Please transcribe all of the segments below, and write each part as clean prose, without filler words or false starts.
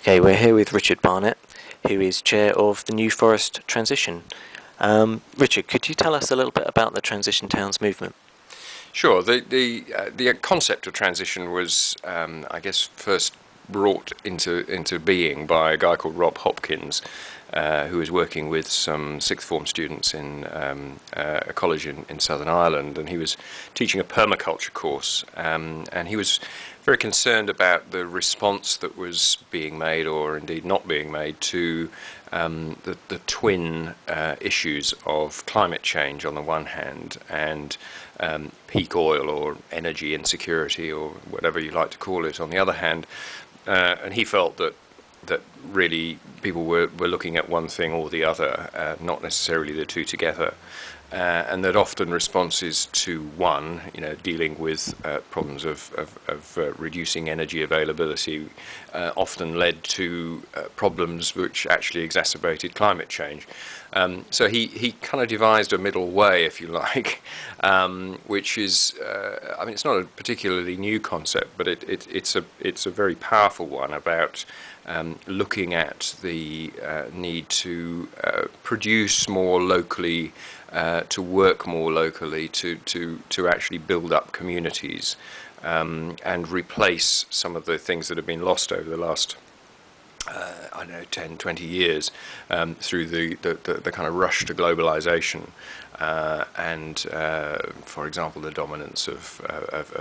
Okay, we're here with Richard Barnett, who is chair of the New Forest Transition. Richard, could you tell us a little bit about the Transition Towns movement? Sure. The concept of transition was, I guess, first brought into being by a guy called Rob Hopkins, who was working with some sixth form students in a college in Southern Ireland, and he was teaching a permaculture course, and he was very concerned about the response that was being made, or indeed not being made, to the twin issues of climate change on the one hand and peak oil or energy insecurity or whatever you like to call it on the other hand. And he felt that really people were looking at one thing or the other, not necessarily the two together. And that often responses to one, dealing with problems of reducing energy availability, often led to problems which actually exacerbated climate change. So he kind of devised a middle way, if you like, which is, it's not a particularly new concept, but it's a very powerful one about looking at the need to produce more locally, to work more locally, to actually build up communities, and replace some of the things that have been lost over the last 10, 20 years through the kind of rush to globalization and, for example, the dominance of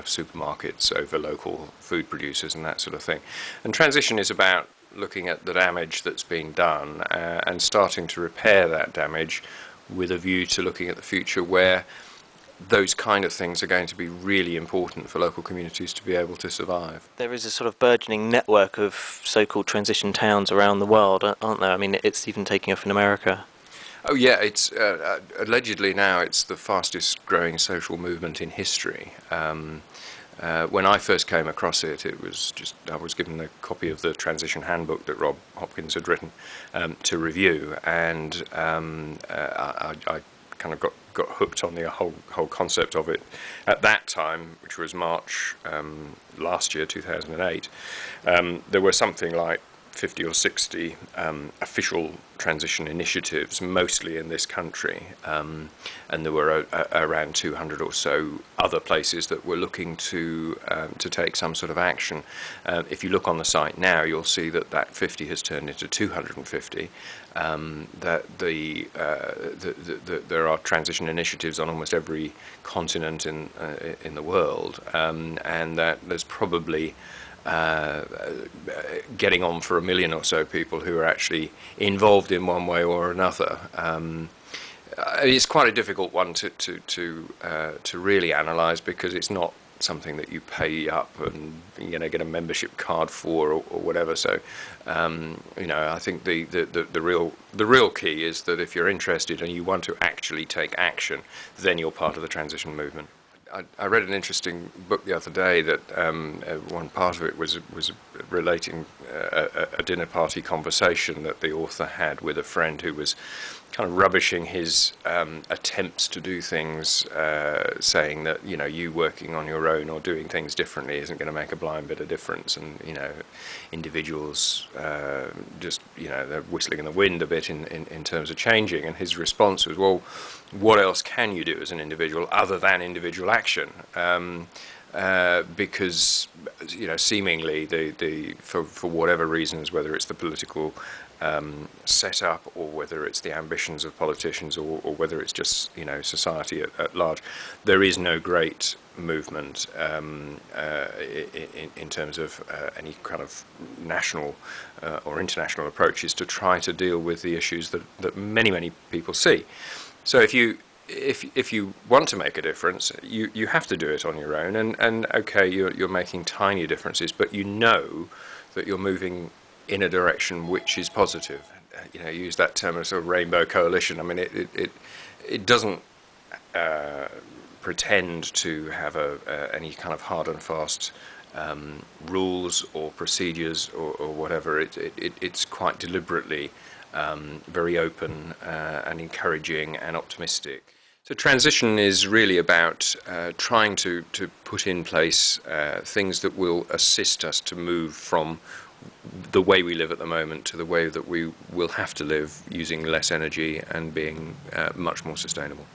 supermarkets over local food producers and that sort of thing. And transition is about looking at the damage that's being done and starting to repair that damage with a view to looking at the future where those kind of things are going to be really important for local communities to be able to survive. There is a sort of burgeoning network of so-called transition towns around the world, aren't there? I mean, it's even taking off in America. Oh yeah, it's allegedly now it's the fastest growing social movement in history. When I first came across it, I was given a copy of the Transition Handbook that Rob Hopkins had written to review, and I kind of got hooked on the whole concept of it at that time, which was March last year, 2008. There were something like 50 or 60 official transition initiatives, mostly in this country, and there were around 200 or so other places that were looking to take some sort of action. If you look on the site now, you'll see that 50 has turned into 250. That there are transition initiatives on almost every continent in the world, and that there's probably getting on for 1 million or so people who are actually involved in one way or another. It's quite a difficult one to really analyse, because it's not something that you pay up and get a membership card for or whatever. So I think the real key is that if you're interested and you want to actually take action, then you're part of the transition movement. I read an interesting book the other day that one part of it was relating a dinner party conversation that the author had with a friend who was kind of rubbishing his attempts to do things, saying that you working on your own or doing things differently isn't going to make a blind bit of difference, and individuals just they're whistling in the wind a bit in terms of changing. And his response was, well, what else can you do as an individual other than individual action? Because seemingly for whatever reasons, whether it's the political setup or whether it's the ambitions of politicians or whether it's just society at large, there is no great movement in terms of any kind of national or international approaches to try to deal with the issues that many people see. So if you want to make a difference, you have to do it on your own, and okay, you're making tiny differences, but that you're moving in a direction which is positive. Use that term of sort of rainbow coalition. I mean, it doesn't pretend to have any kind of hard and fast rules or procedures or whatever. It's quite deliberately very open and encouraging and optimistic. So The transition is really about trying to put in place things that will assist us to move from the way we live at the moment to the way that we will have to live using less energy and being much more sustainable.